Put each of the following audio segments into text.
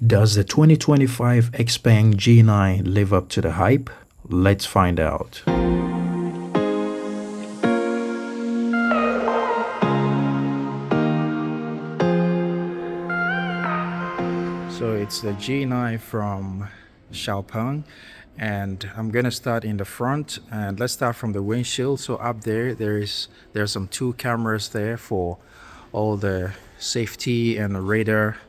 Does the 2025 XPENG G9 live up to the hype? Let's find out. So it's the G9 from XPENG, and I'm gonna start in the front, and let's start from the windshield. So up there's some two cameras there for all the safety and radar,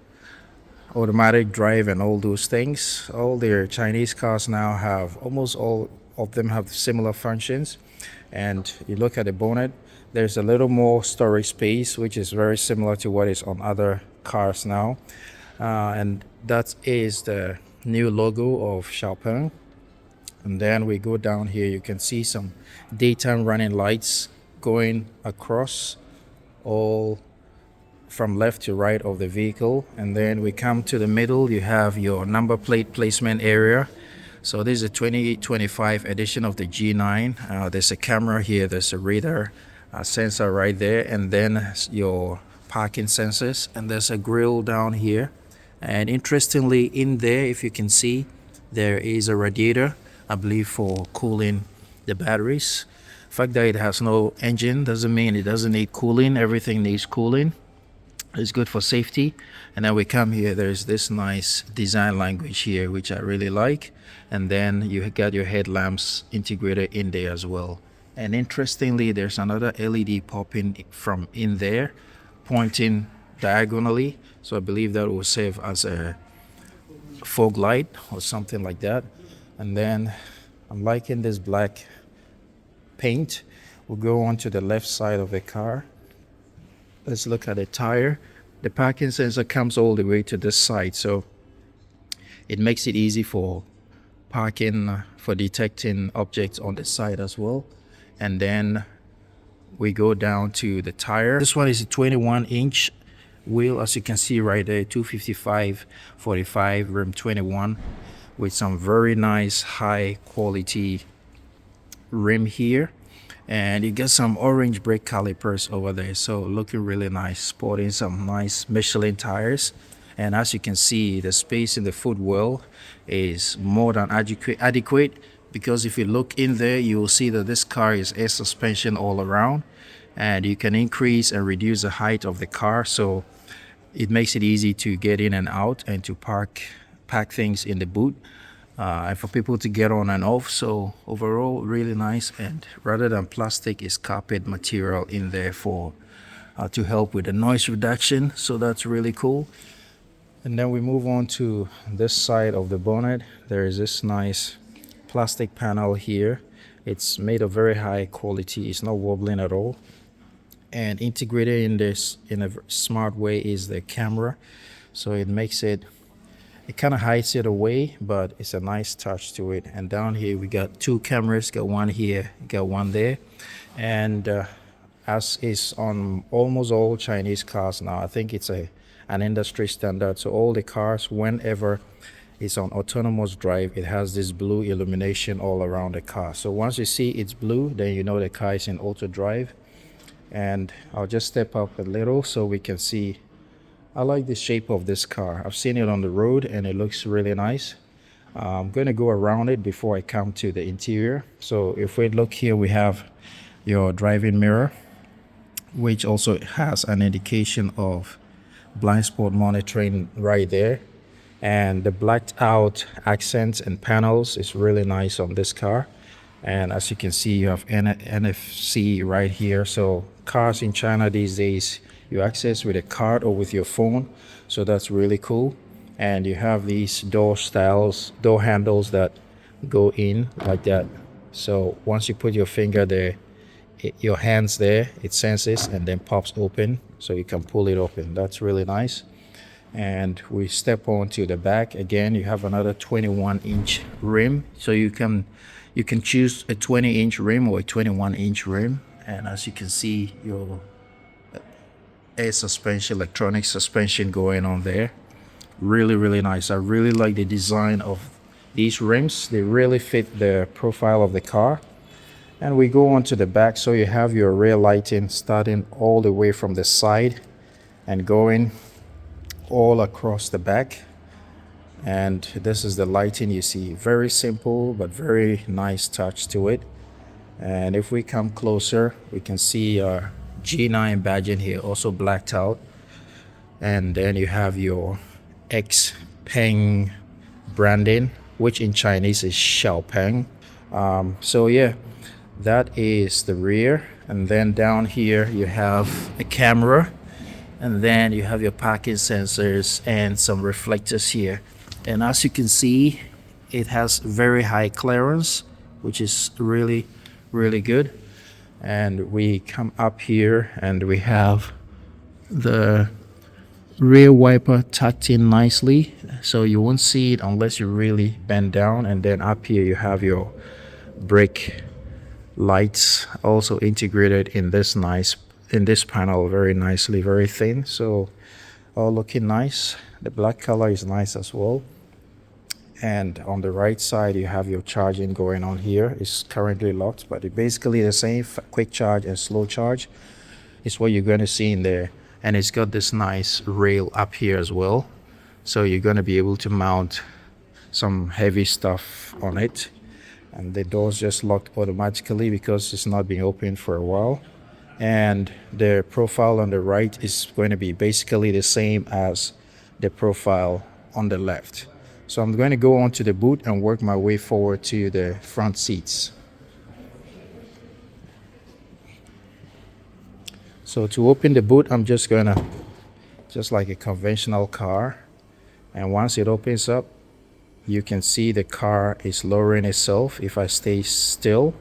automatic drive, and all those things. All their Chinese cars now have, almost all of them have similar functions. And you look at the bonnet, there's a little more storage space, which is very similar to what is on other cars now. And that is the new logo of XPENG. And then we go down here, you can see some daytime running lights going across all from left to right of the vehicle. And then we come to the middle, you have your number plate placement area. So this is a 2025 edition of the G9. There's a camera here, there's a radar sensor right there, and then your parking sensors, and there's a grill down here. And interestingly, in there, if you can see, there is a radiator, I believe for cooling the batteries. The fact that it has no engine doesn't mean it doesn't need cooling. Everything needs cooling. It's good for safety. And then we come here, there's this nice design language here, which I really like. And then you got your headlamps integrated in there as well. And interestingly, there's another LED popping from in there, pointing diagonally. So I believe that will serve as a fog light or something like that. And then I'm liking this black paint. We'll go on to the left side of the car. Let's look at the tire. The parking sensor comes all the way to this side, so it makes it easy for parking, for detecting objects on the side as well. And then we go down to the tire. This one is a 21-inch wheel, as you can see right there, 255/45 rim 21, with some very nice high quality rim here. And you get some orange brake calipers over there, so looking really nice, sporting some nice Michelin tires. And as you can see, the space in the footwell is more than adequate, because if you look in there, you will see that this car is air suspension all around, and you can increase and reduce the height of the car, so it makes it easy to get in and out and to pack things in the boot. And for people to get on and off. So overall, really nice. And rather than plastic, is carpet material in there for to help with the noise reduction. So that's really cool. And then we move on to this side of the bonnet. There is this nice plastic panel here. It's made of very high quality. It's not wobbling at all. And integrated in this in a smart way is the camera. So it makes it kind of hides it away, but it's a nice touch to it. And down here we got two cameras, got one here, got one there. And as is on almost all Chinese cars now, I think it's an industry standard. So all the cars, whenever it's on autonomous drive, it has this blue illumination all around the car. So once you see it's blue, then you know the car is in auto drive. And I'll just step up a little so we can see. I like the shape of this car. I've seen it on the road and it looks really nice. I'm going to go around it before I come to the interior. So if we look here, we have your driving mirror, which also has an indication of blind spot monitoring right there. And the blacked out accents and panels is really nice on this car. And as you can see, you have NFC right here. So cars in China these days, you access with a card or with your phone, so that's really cool. And you have these door handles that go in like that. So once you put your finger there, your hands there, it senses and then pops open, so you can pull it open. That's really nice. And we step on to the back. Again, you have another 21-inch rim, so you can choose a 20-inch rim or a 21-inch rim. And as you can see, your air suspension, electronic suspension going on there. Really nice. I really like the design of these rims. They really fit the profile of the car. And we go on to the back, so you have your rear lighting starting all the way from the side and going all across the back. And this is the lighting you see. Very simple but very nice touch to it. And if we come closer, we can see our G9 badging here, also blacked out. And then you have your XPENG branding, which in Chinese is XPENG. So yeah, that is the rear. And then down here you have a camera, and then you have your parking sensors and some reflectors here. And as you can see, it has very high clearance, which is really good. And we come up here and we have the rear wiper tucked in nicely, so you won't see it unless you really bend down. And then up here you have your brake lights also integrated in this panel very nicely, very thin, so all looking nice. The black color is nice as well. And on the right side you have your charging going on here. It's currently locked, but it's basically the same. Quick charge and slow charge is what you're going to see in there. And it's got this nice rail up here as well, so you're going to be able to mount some heavy stuff on it. And the doors just locked automatically because it's not been opened for a while. And the profile on the right is going to be basically the same as the profile on the left. So I'm going to go onto the boot and work my way forward to the front seats. So to open the boot, I'm just gonna, just like a conventional car, and once it opens up, you can see the car is lowering itself if I stay still.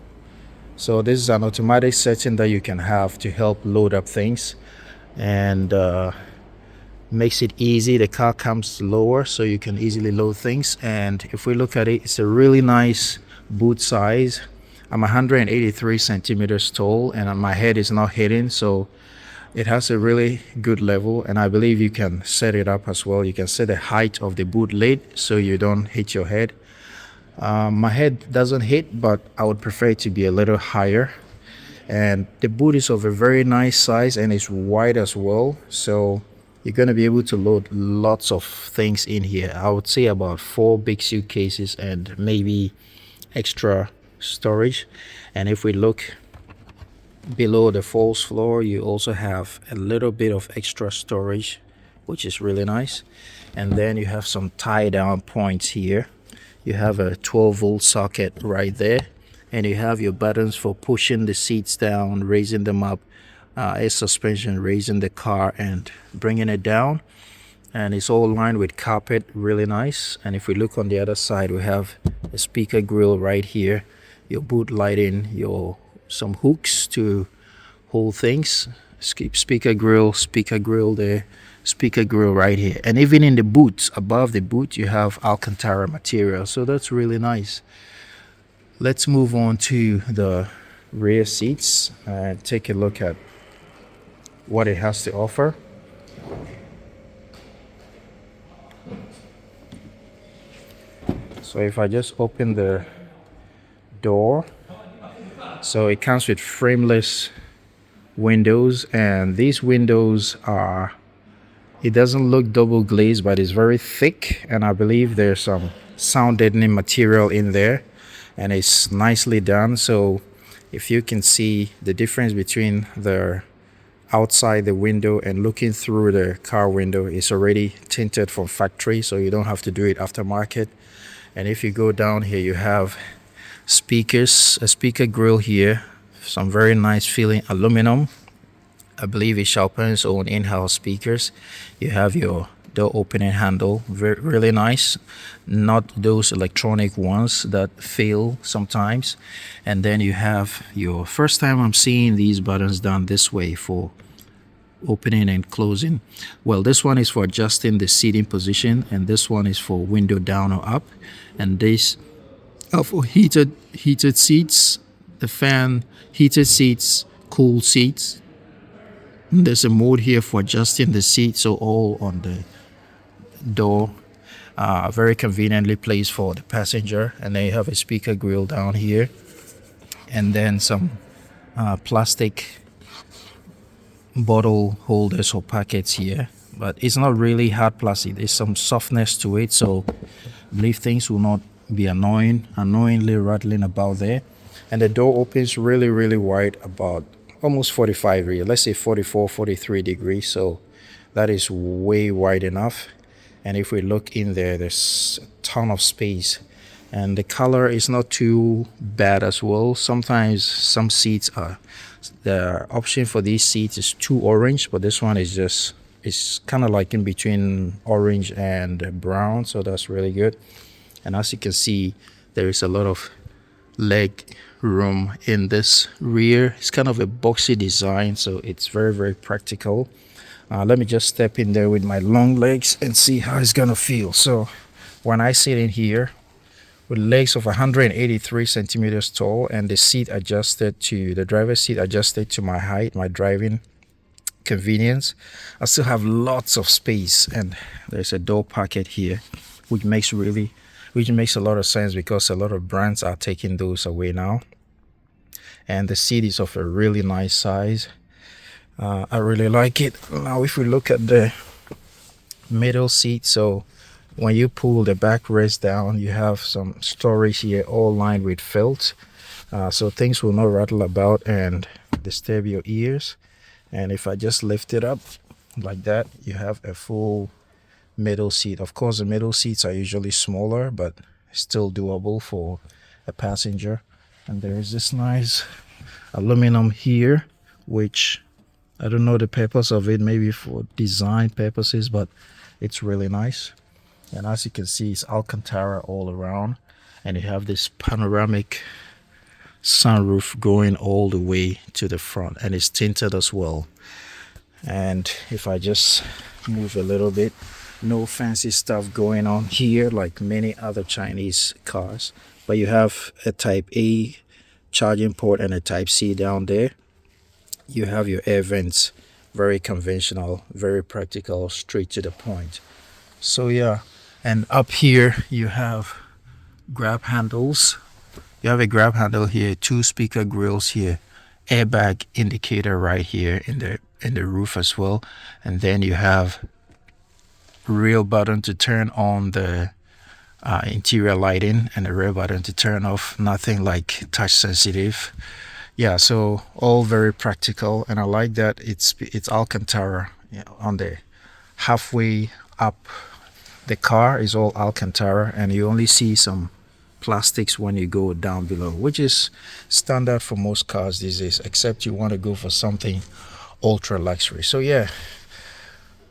So this is an automatic setting that you can have to help load up things, and makes it easy. The car comes lower so you can easily load things. And if we look at it, it's a really nice boot size. I'm 183 centimeters tall and my head is not hidden, so it has a really good level. And I believe you can set it up as well. You can set the height of the boot lid so you don't hit your head. My head doesn't hit, but I would prefer it to be a little higher. And the boot is of a very nice size and it's wide as well, so you're going to be able to load lots of things in here. I would say about 4 big suitcases and maybe extra storage. And if we look below the false floor, you also have a little bit of extra storage, which is really nice. And then you have some tie down points here. You have a 12-volt socket right there, and you have your buttons for pushing the seats down, raising them up, air suspension, raising the car and bringing it down. And it's all lined with carpet, really nice. And if we look on the other side, we have a speaker grill right here, your boot lighting, some hooks to hold things, speaker grill there, speaker grill right here. And even in the boots, above the boot, you have Alcantara material, so that's really nice. Let's move on to the rear seats and take a look at what it has to offer. So if I just open the door, so it comes with frameless windows, and these windows are, it doesn't look double glazed, but it's very thick, and I believe there's some sound deadening material in there, and it's nicely done. So if you can see the difference between the outside the window and looking through the car window, is already tinted from factory, so you don't have to do it aftermarket. And if you go down here, you have speakers, a speaker grill here, some very nice feeling aluminum. I believe it's XPENG's own in-house speakers. You have your door opening handle, really nice, not those electronic ones that fail sometimes. And then you have your, first time I'm seeing these buttons done this way for opening and closing. Well, this one is for adjusting the seating position, and this one is for window down or up, and these are for heated seats, the fan, heated seats, cool seats. And there's a mode here for adjusting the seat, so all on the door, very conveniently placed for the passenger. And then you have a speaker grill down here, and then some plastic bottle holders or packets here, but it's not really hard plastic. There's some softness to it, so I believe things will not be annoyingly rattling about there. And the door opens really wide, about almost 45 degrees, let's say 44, 43 degrees. So that is way wide enough. And if we look in there, there's a ton of space, and the color is not too bad as well. Sometimes some seats are, the option for these seats is too orange, but this one is just, it's kind of like in between orange and brown, so that's really good. And as you can see, there is a lot of leg room in this rear. It's kind of a boxy design, so it's very practical. Let me just step in there with my long legs and see how it's gonna feel. So when I sit in here with legs of 183 centimeters tall, and the seat adjusted to the driver's seat adjusted to my height, my driving convenience, I still have lots of space. And there's a door pocket here, which makes a lot of sense because a lot of brands are taking those away now. And the seat is of a really nice size. I really like it. Now if we look at the middle seat, so when you pull the backrest down, you have some storage here, all lined with felt, so things will not rattle about and disturb your ears. And if I just lift it up like that, you have a full middle seat. Of course, the middle seats are usually smaller, but still doable for a passenger. And there is this nice aluminum here, which I don't know the purpose of it, maybe for design purposes, but it's really nice. And as you can see, it's Alcantara all around, and you have this panoramic sunroof going all the way to the front, and it's tinted as well. And if I just move a little bit, no fancy stuff going on here like many other Chinese cars, but you have a type A charging port and a type C down there. You have your air vents, very conventional, very practical, straight to the point. So yeah, and up here you have grab handles. You have a grab handle here, two speaker grills here, airbag indicator right here in the roof as well, and then you have rear button to turn on the interior lighting and a rear button to turn off. Nothing like touch sensitive. Yeah, so all very practical, and I like that it's Alcantara. On the halfway up, the car is all Alcantara, and you only see some plastics when you go down below, which is standard for most cars these days, except you want to go for something ultra luxury. So yeah,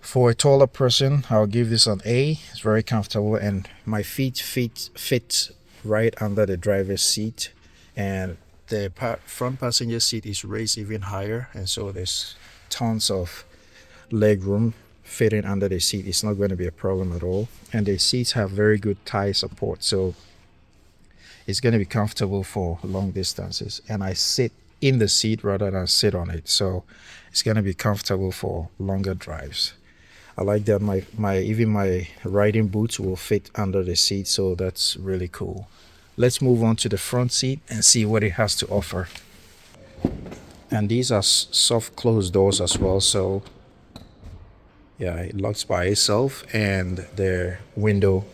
for a taller person, I'll give this an A. It's very comfortable, and my feet fit right under the driver's seat, and the front passenger seat is raised even higher, and so there's tons of leg room fitting under the seat. It's not going to be a problem at all, and the seats have very good thigh support, so it's going to be comfortable for long distances. And I sit in the seat rather than sit on it, so it's going to be comfortable for longer drives. I like that even my riding boots will fit under the seat, so that's really cool. Let's move on to the front seat and see what it has to offer. And these are soft closed doors as well, so yeah, it locks by itself, and the window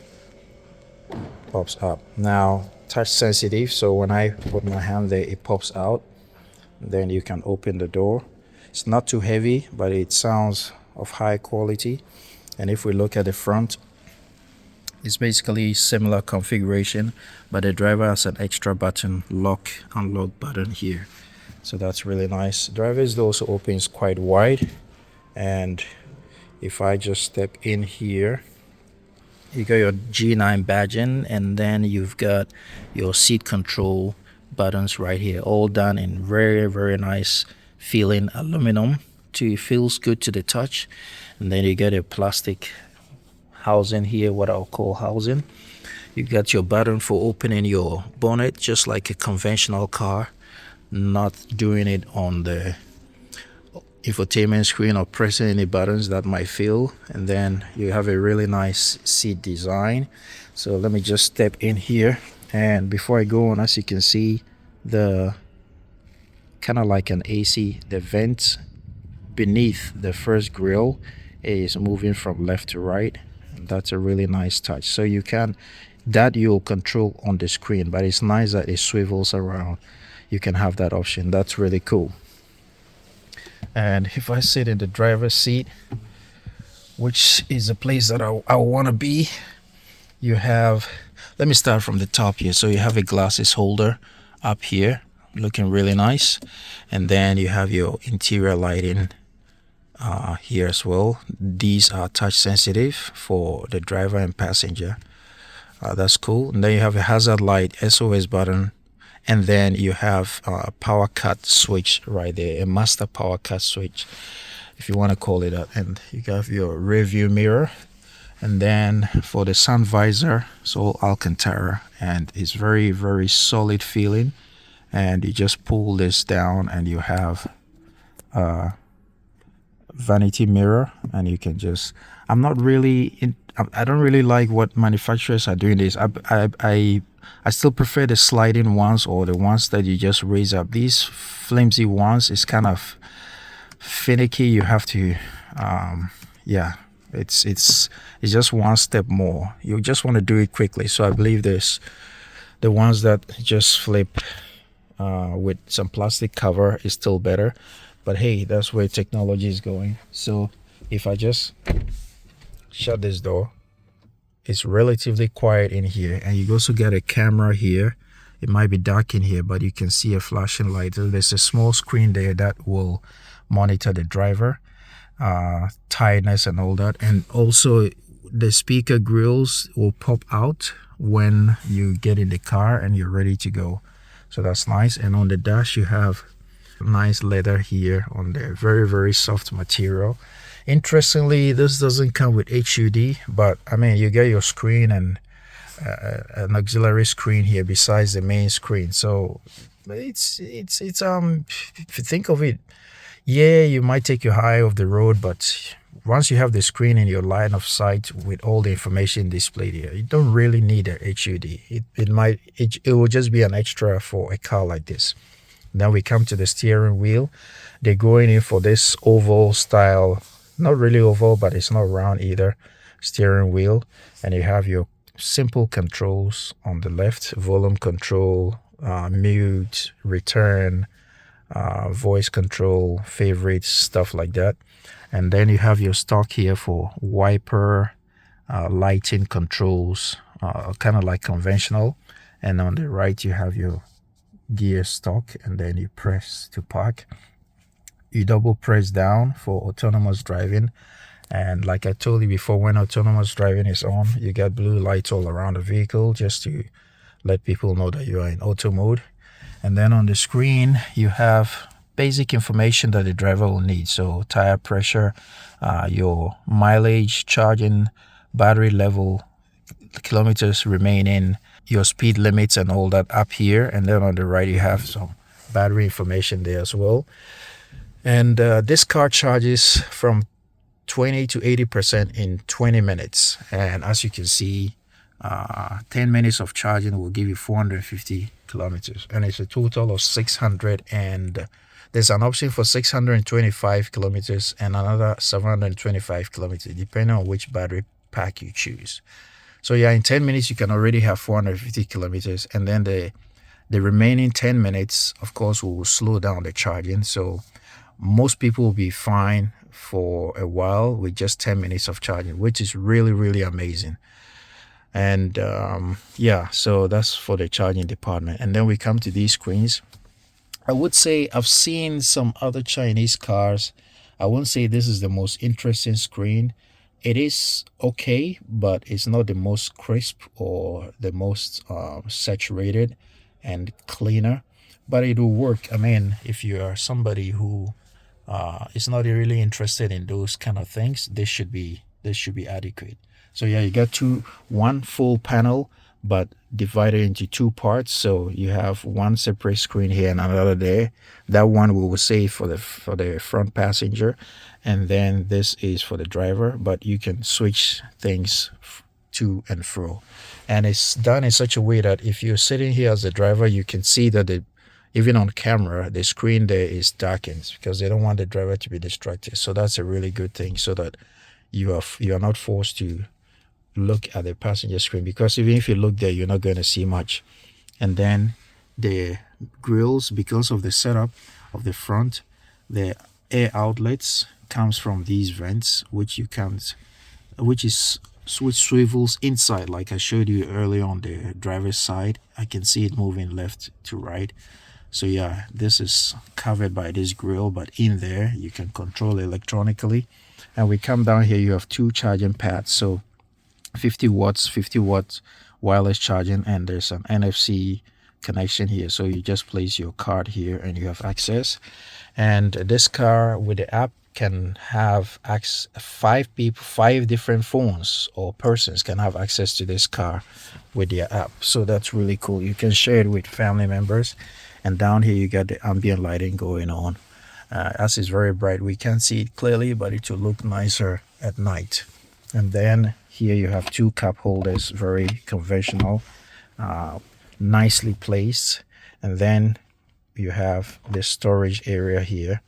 pops up. Now, touch sensitive, so when I put my hand there, it pops out. Then you can open the door. It's not too heavy, but it sounds of high quality. And if we look at the front, it's basically similar configuration, but the driver has an extra button, lock unlock button here, so that's really nice. Driver's door also opens quite wide, and if I just step in here, you got your G9 badging, and then you've got your seat control buttons right here, all done in very nice feeling aluminum. It feels good to the touch. And then you get a plastic housing here, what I'll call housing. You got your button for opening your bonnet, just like a conventional car, not doing it on the infotainment screen or pressing any buttons that might fail. And then you have a really nice seat design. So let me just step in here, and before I go on, as you can see, the kind of like an AC, the vents beneath the first grill is moving from left to right. That's a really nice touch. So you can, that you'll control on the screen, but it's nice that it swivels around. You can have that option. That's really cool. And if I sit in the driver's seat, which is a place that I want to be, you have, let me start from the top here. So you have a glasses holder up here, looking really nice. And then you have your interior lighting here as well. These are touch sensitive for the driver and passenger. That's cool. And then you have a hazard light, SOS button, and then you have a power cut switch right there, a master power cut switch, if you want to call it that. And you have your rear view mirror, and then for the sun visor, it's all Alcantara, and it's very, very solid feeling. And you just pull this down and you have vanity mirror, and you can just, I'm not really in, I don't really like what manufacturers are doing this. I still prefer the sliding ones, or the ones that you just raise up. These flimsy ones is kind of finicky. You have to yeah, it's just one step more. You just want to do it quickly. So I believe there's the ones that just flip with some plastic cover is still better. But hey, that's where technology is going. So if I just shut this door, it's relatively quiet in here, and you also get a camera here. It might be dark in here, but you can see a flashing light. There's a small screen there that will monitor the driver tiredness and all that. And also the speaker grills will pop out when you get in the car and you're ready to go. So that's nice. And on the dash you have nice leather here on there, very, very soft material. Interestingly, this doesn't come with HUD, but I mean, you get your screen and an auxiliary screen here besides the main screen. So it's if you think of it, yeah, you might take your eye off the road, but once you have the screen in your line of sight with all the information displayed here, you don't really need a HUD. It will just be an extra for a car like this. Then we come to the steering wheel. They're going in for this oval style, not really oval, but it's not round either, steering wheel. And you have your simple controls on the left: volume control, mute, return, voice control, favorites, stuff like that. And then you have your stock here for wiper, lighting controls, kind of like conventional. And on the right you have your gear stock, and then you press to park. You double press down for autonomous driving. And like I told you before, when autonomous driving is on, you get blue lights all around the vehicle just to let people know that you are in auto mode. And then on the screen you have basic information that the driver will need. So tire pressure, your mileage, charging, battery level, kilometers remaining, your speed limits and all that up here. And then on the right you have some battery information there as well. And this car charges from 20 to 80% in 20 minutes. And as you can see, 10 minutes of charging will give you 450 kilometers. And it's a total of 600, and there's an option for 625 kilometers and another 725 kilometers, depending on which battery pack you choose. So yeah, in 10 minutes you can already have 450 kilometers, and then the remaining 10 minutes, of course, will slow down the charging. So most people will be fine for a while with just 10 minutes of charging, which is really, really amazing. And yeah, so that's for the charging department. And then we come to these screens. I would say I've seen some other Chinese cars. I won't say this is the most interesting screen. It is okay, but it's not the most crisp or the most saturated and cleaner, but it will work. I mean, if you are somebody who is not really interested in those kind of things, this should be adequate. So yeah, you got one full panel, but divided into two parts. So you have one separate screen here and another there. That one we will save for the front passenger, and then this is for the driver. But you can switch things to and fro, and it's done in such a way that if you're sitting here as the driver, you can see that even on camera the screen there is darkened, because they don't want the driver to be distracted. So that's a really good thing, so that you are not forced to look at the passenger screen, because even if you look there, you're not going to see much. And then the grills, because of the setup of the front, the air outlets comes from these vents, which swivels inside, like I showed you earlier on the driver's side. I can see it moving left to right. So yeah, this is covered by this grill, but in there you can control electronically. And we come down here, you have two charging pads, so 50 watts wireless charging, and there's an NFC connection here. So you just place your card here and you have access. And this car with the app can have five different phones or persons can have access to this car with their app. So that's really cool. You can share it with family members. And down here you got the ambient lighting going on. As it's very bright, we can't see it clearly, but it will look nicer at night. And then here you have two cup holders, very conventional, nicely placed. And then you have the storage area here,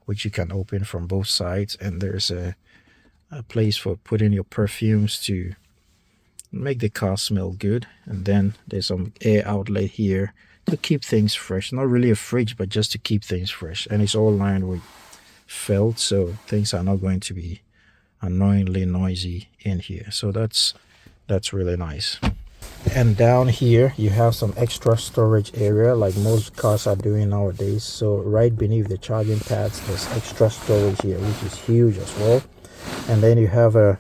which you can open from both sides. And there's a place for putting your perfumes to make the car smell good. And then there's some air outlet here to keep things fresh. Not really a fridge, but just to keep things fresh. And it's all lined with felt, so things are not going to be annoyingly noisy in here. So that's really nice. And down here you have some extra storage area, like most cars are doing nowadays. So right beneath the charging pads there's extra storage here, which is huge as well. And then you have a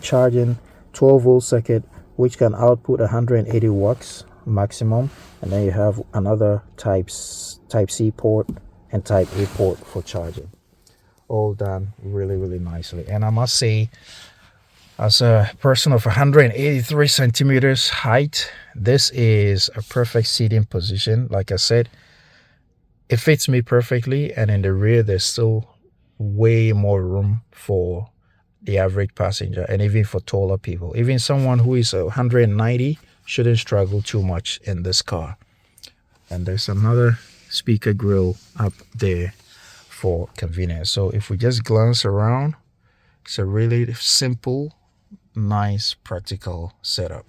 charging 12-volt socket, which can output 180 watts maximum. And then you have another type C port and type A port for charging. All done really nicely. And I must say, as a person of 183 centimeters height, this is a perfect seating position. Like I said, it fits me perfectly, and in the rear there's still way more room for the average passenger, and even for taller people. Even someone who is 190 shouldn't struggle too much in this car. And there's another speaker grill up there for convenience. So if we just glance around, it's a really simple, nice, practical setup.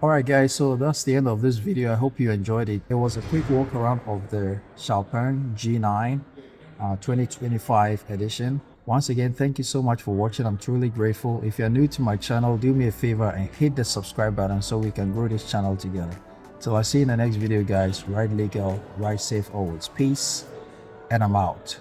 Alright guys, so that's the end of this video. I hope you enjoyed it. It was a quick walk around of the XPENG G9 2025 edition. Once again, thank you so much for watching. I'm truly grateful. If you're new to my channel, do me a favor and hit the subscribe button so we can grow this channel together. Till I see you in the next video, guys. Ride legal, ride safe always. Peace, and I'm out.